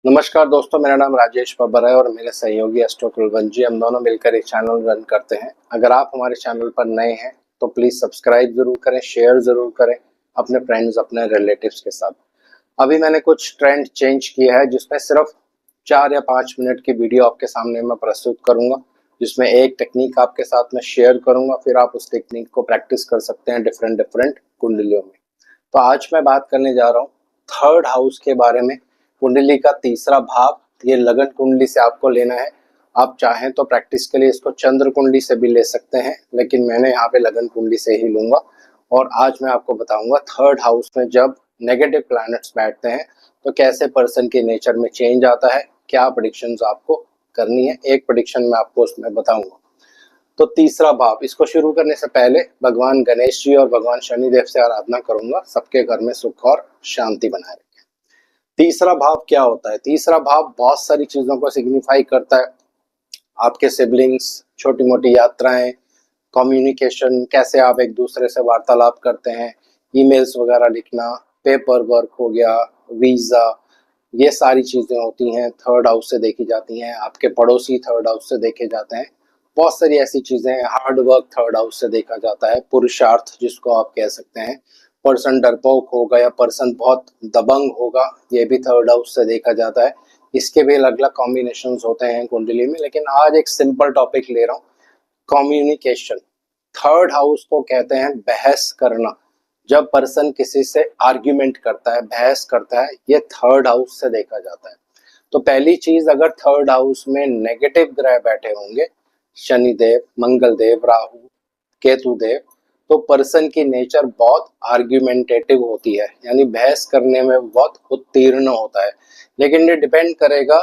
नमस्कार दोस्तों, मेरा नाम राजेश बब्बर है और मेरे सहयोगी अशोक कुलवंजी हम दोनों मिलकर एक चैनल रन करते हैं। अगर आप हमारे चैनल पर नए हैं तो प्लीज सब्सक्राइब जरूर करें, शेयर जरूर करें अपने फ्रेंड्स, अपने रिलेटिव्स के साथ। अभी मैंने कुछ ट्रेंड चेंज किया है जिसमें सिर्फ 4 या 5 मिनट की वीडियो आपके सामने मैं प्रस्तुत करूंगा, जिसमें एक टेक्निक आपके साथ में शेयर करूंगा, फिर आप उस टेक्निक को प्रैक्टिस कर सकते हैं डिफरेंट डिफरेंट कुंडलियों में। तो आज मैं बात करने जा रहा हूँ थर्ड हाउस के बारे में। कुंडली का तीसरा भाव, ये लगन कुंडली से आपको लेना है। आप चाहें तो प्रैक्टिस के लिए इसको चंद्र कुंडली से भी ले सकते हैं, लेकिन मैंने यहाँ पे लगन कुंडली से ही लूंगा। और आज मैं आपको बताऊंगा थर्ड हाउस में जब नेगेटिव प्लैनेट्स बैठते हैं तो कैसे पर्सन के नेचर में चेंज आता है, क्या प्रेडिक्शंस आपको करनी है। एक प्रेडिक्शन मैं आपको उसमें बताऊंगा। तो तीसरा भाव, इसको शुरू करने से पहले भगवान गणेश जी और भगवान शनिदेव से आराधना करूंगा, सबके घर में सुख और शांति बनाए रखें। तीसरा भाव क्या होता है? तीसरा भाव बहुत सारी चीजों को सिग्निफाई करता है। आपके सिबलिंग्स, छोटी मोटी यात्राएं, कम्युनिकेशन, कैसे आप एक दूसरे से वार्तालाप करते हैं, ईमेल्स वगैरह लिखना, पेपर वर्क हो गया, वीजा, ये सारी चीजें होती हैं थर्ड हाउस से देखी जाती हैं। आपके पड़ोसी थर्ड हाउस से देखे जाते हैं। बहुत सारी ऐसी चीजें हैं। हार्ड वर्क थर्ड हाउस से देखा जाता है, पुरुषार्थ जिसको आप कह सकते हैं। पर्सन डरपोक होगा या पर्सन बहुत दबंग होगा, ये भी थर्ड हाउस से देखा जाता है। इसके भी अलग अलग कॉम्बिनेशन होते हैं कुंडली में, लेकिन आज एक सिंपल टॉपिक ले रहा हूँ, कम्युनिकेशन। थर्ड हाउस को कहते हैं बहस करना। जब पर्सन किसी से आर्ग्यूमेंट करता है, बहस करता है, ये थर्ड हाउस से देखा जाता है। तो पहली चीज, अगर थर्ड हाउस में नेगेटिव ग्रह बैठे होंगे, शनिदेव, मंगल देव, राहु, केतु देव, तो पर्सन की नेचर बहुत आर्ग्यूमेंटेटिव होती है, यानी बहस करने में बहुत उत्तीर्ण होता है। लेकिन ये डिपेंड करेगा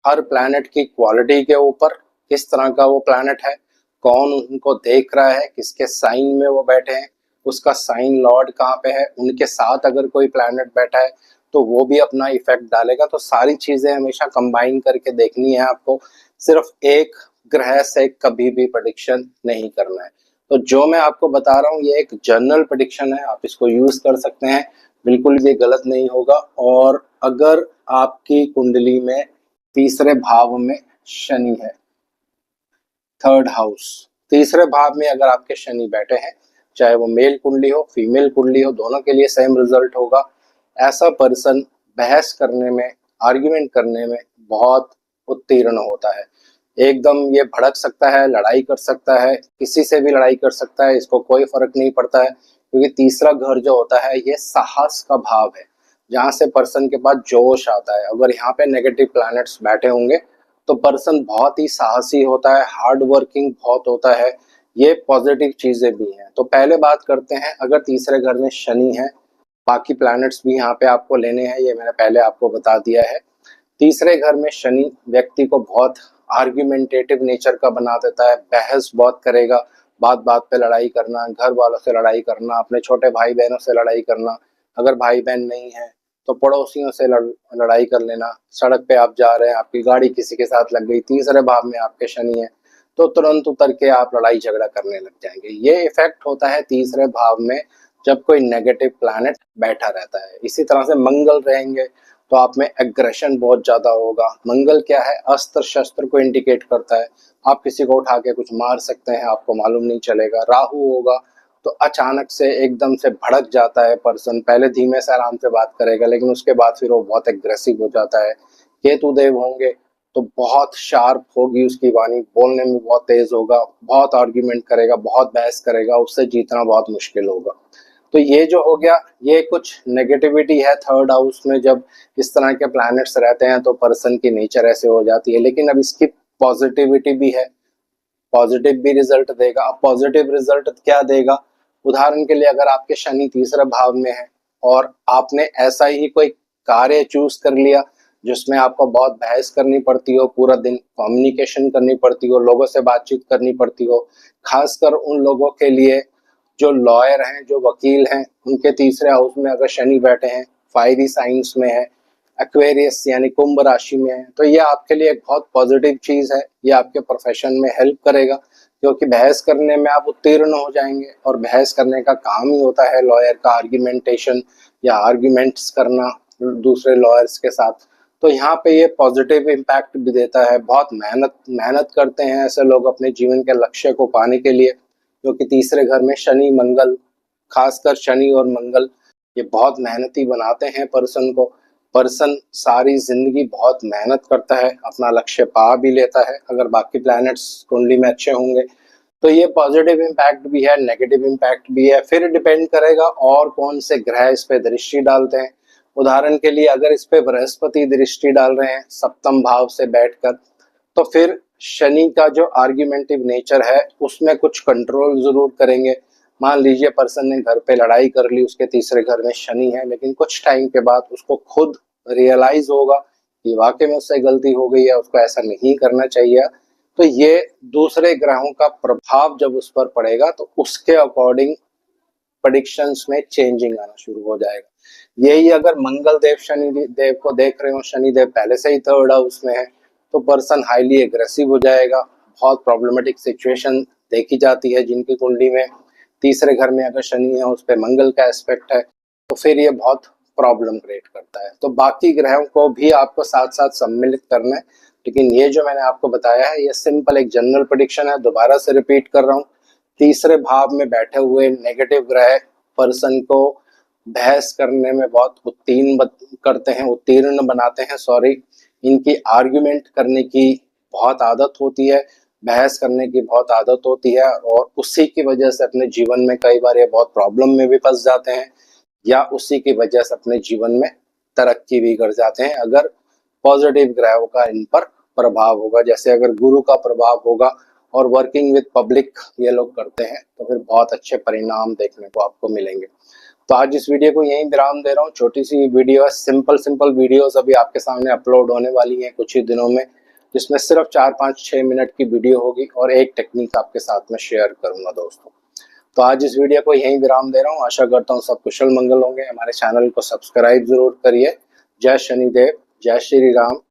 हर प्लैनेट की क्वालिटी के ऊपर, किस तरह का वो प्लैनेट है, कौन उनको देख रहा है, किसके साइन में वो बैठे हैं, उसका साइन लॉर्ड कहाँ पे है, उनके साथ अगर कोई प्लैनेट बैठा है तो वो भी अपना इफेक्ट डालेगा। तो सारी चीजें हमेशा कंबाइन करके देखनी है आपको। सिर्फ एक ग्रह से कभी भी प्रेडिक्शन नहीं करना है। तो जो मैं आपको बता रहा हूँ ये एक जनरल प्रेडिक्शन है, आप इसको यूज कर सकते हैं, बिल्कुल भी गलत नहीं होगा। और अगर आपकी कुंडली में तीसरे भाव में शनि है, थर्ड हाउस, तीसरे भाव में अगर आपके शनि बैठे हैं, चाहे वो मेल कुंडली हो फीमेल कुंडली हो, दोनों के लिए सेम रिजल्ट होगा। ऐसा पर्सन बहस करने में, आर्ग्यूमेंट करने में बहुत उत्तीर्ण होता है। एकदम ये भड़क सकता है, लड़ाई कर सकता है, किसी से भी लड़ाई कर सकता है, इसको कोई फर्क नहीं पड़ता है। क्योंकि तीसरा घर जो होता है ये साहस का भाव है, जहाँ से पर्सन के पास जोश आता है। अगर यहाँ पे नेगेटिव प्लैनेट्स बैठे होंगे तो पर्सन बहुत ही साहसी होता है, हार्ड वर्किंग बहुत होता है। ये पॉजिटिव चीजें भी हैं। तो पहले बात करते हैं, अगर तीसरे घर में शनि है, बाकी प्लैनेट्स भी यहाँ पे आपको लेने हैं, ये मैंने पहले आपको बता दिया है। तीसरे घर में शनि व्यक्ति को बहुत आर्ग्यूमेंटेटिव नेचर का बना देता है, बहस बहुत करेगा, बात बात पे लड़ाई करना, घर वालों से लड़ाई करना, अपने छोटे भाई बहनों से लड़ाई करना, अगर भाई बहन नहीं है तो पड़ोसियों से लड़ाई कर लेना। सड़क पे आप जा रहे हैं, आपकी गाड़ी किसी के साथ लग गई, तीसरे भाव में आपके शनि है, तो तुरंत उतर के आप लड़ाई झगड़ा करने लग जाएंगे। ये इफेक्ट होता है तीसरे भाव में जब कोई नेगेटिव प्लैनेट बैठा रहता है। इसी तरह से मंगल रहेंगे तो आप में एग्रेशन बहुत ज्यादा होगा। मंगल क्या है? अस्त्र शस्त्र को इंडिकेट करता है। आप किसी को उठा के कुछ मार सकते हैं, आपको मालूम नहीं चलेगा। राहु होगा तो अचानक से एकदम से भड़क जाता है पर्सन, पहले धीमे से आराम से बात करेगा लेकिन उसके बाद फिर वो बहुत एग्रेसिव हो जाता है। केतु देव होंगे तो बहुत शार्प होगी उसकी वाणी, बोलने में बहुत तेज होगा, बहुत आर्ग्यूमेंट करेगा, बहुत बहस करेगा, उससे जीतना बहुत मुश्किल होगा। तो ये जो हो गया, ये कुछ नेगेटिविटी है थर्ड हाउस में। जब इस तरह के प्लैनेट्स रहते हैं तो पर्सन की नेचर ऐसे हो जाती है। लेकिन अब इसकी पॉजिटिविटी भी है, पॉजिटिव भी रिजल्ट देगा। अब पॉजिटिव रिजल्ट क्या देगा? उदाहरण के लिए, अगर आपके शनि तीसरे भाव में है और आपने ऐसा ही कोई कार्य चूज कर लिया जिसमें आपको बहुत बहस करनी पड़ती हो, पूरा दिन कम्युनिकेशन करनी पड़ती हो, लोगों से बातचीत करनी पड़ती हो, खासकर उन लोगों के लिए जो लॉयर हैं, जो वकील हैं, उनके तीसरे हाउस में अगर शनि बैठे हैं, फायरी साइंस में है, एक्वेरियस यानी कुंभ राशि में है, तो ये आपके लिए एक बहुत पॉजिटिव चीज है। ये आपके प्रोफेशन में हेल्प करेगा, क्योंकि बहस करने में आप उत्तीर्ण हो जाएंगे। और बहस करने का काम ही होता है लॉयर का आर्ग्यूमेंटेशन या आर्ग्यूमेंट्स करना दूसरे लॉयर्स के साथ। तो यहाँ पे ये पॉजिटिव इम्पैक्ट भी देता है। बहुत मेहनत करते हैं ऐसे लोग अपने जीवन के लक्ष्य को पाने के लिए, जो कि तीसरे घर में शनि मंगल, खासकर शनि और मंगल, ये बहुत मेहनती बनाते हैं पर्सन को। पर्सन सारी जिंदगी बहुत मेहनत करता है, अपना लक्ष्य पा भी लेता है अगर बाकी प्लैनेट्स कुंडली में अच्छे होंगे। तो ये पॉजिटिव इम्पैक्ट भी है, नेगेटिव इम्पैक्ट भी है। फिर डिपेंड करेगा और कौन से ग्रह इस पे दृष्टि डालते हैं। उदाहरण के लिए अगर इस पे बृहस्पति दृष्टि डाल रहे हैं सप्तम भाव से बैठकर, तो फिर शनि का जो आर्ग्यूमेंटिव नेचर है उसमें कुछ कंट्रोल जरूर करेंगे। मान लीजिए पर्सन ने घर पे लड़ाई कर ली, उसके तीसरे घर में शनि है, लेकिन कुछ टाइम के बाद उसको खुद रियलाइज होगा कि वाकई में उससे गलती हो गई है, उसको ऐसा नहीं करना चाहिए। तो ये दूसरे ग्रहों का प्रभाव जब उस पर पड़ेगा तो उसके अकॉर्डिंग प्रेडिक्शंस में चेंजिंग आना शुरू हो जाएगा। यही अगर मंगल देव शनि देव को देख रहे हो, शनि देव पहले से ही थर्ड हाउस में है, तो पर्सन हाईली एग्रेसिव हो जाएगा। बहुत प्रॉब्लमेटिक सिचुएशन देखी जाती है जिनकी कुंडली में तीसरे घर में अगर शनि है, उस पर मंगल का एस्पेक्ट है, तो फिर ये बहुत प्रॉब्लम क्रिएट करता है। तो बाकी ग्रहों को भी आपको साथ साथ सम्मिलित करना है, लेकिन ये जो मैंने आपको बताया है ये सिंपल एक जनरल प्रेडिक्शन है। दोबारा से रिपीट कर रहा हूँ, तीसरे भाव में बैठे हुए नेगेटिव ग्रह पर्सन को बहस करने में बहुत उत्तीर्ण बनाते हैं। सॉरी, इनकी आर्ग्यूमेंट करने की बहुत आदत होती है, बहस करने की बहुत आदत होती है, और उसी की वजह से अपने जीवन में कई बार ये बहुत प्रॉब्लम में भी फंस जाते हैं, या उसी की वजह से अपने जीवन में तरक्की भी कर जाते हैं अगर पॉजिटिव ग्रहों का इन पर प्रभाव होगा। जैसे अगर गुरु का प्रभाव होगा और वर्किंग विद पब्लिक ये लोग करते हैं तो फिर बहुत अच्छे परिणाम देखने को आपको मिलेंगे। तो आज इस वीडियो को यहीं विराम दे रहा हूँ। छोटी सी वीडियो है, सिंपल वीडियोस अभी आपके सामने अपलोड होने वाली हैं कुछ ही दिनों में, जिसमें सिर्फ 4-5-6 मिनट की वीडियो होगी और एक टेक्निक आपके साथ में शेयर करूंगा दोस्तों। तो आज इस वीडियो को यहीं विराम दे रहा हूँ। आशा करता हूँ सब कुशल मंगल होंगे। हमारे चैनल को सब्सक्राइब जरूर करिए। जय शनिदेव, जय श्री राम।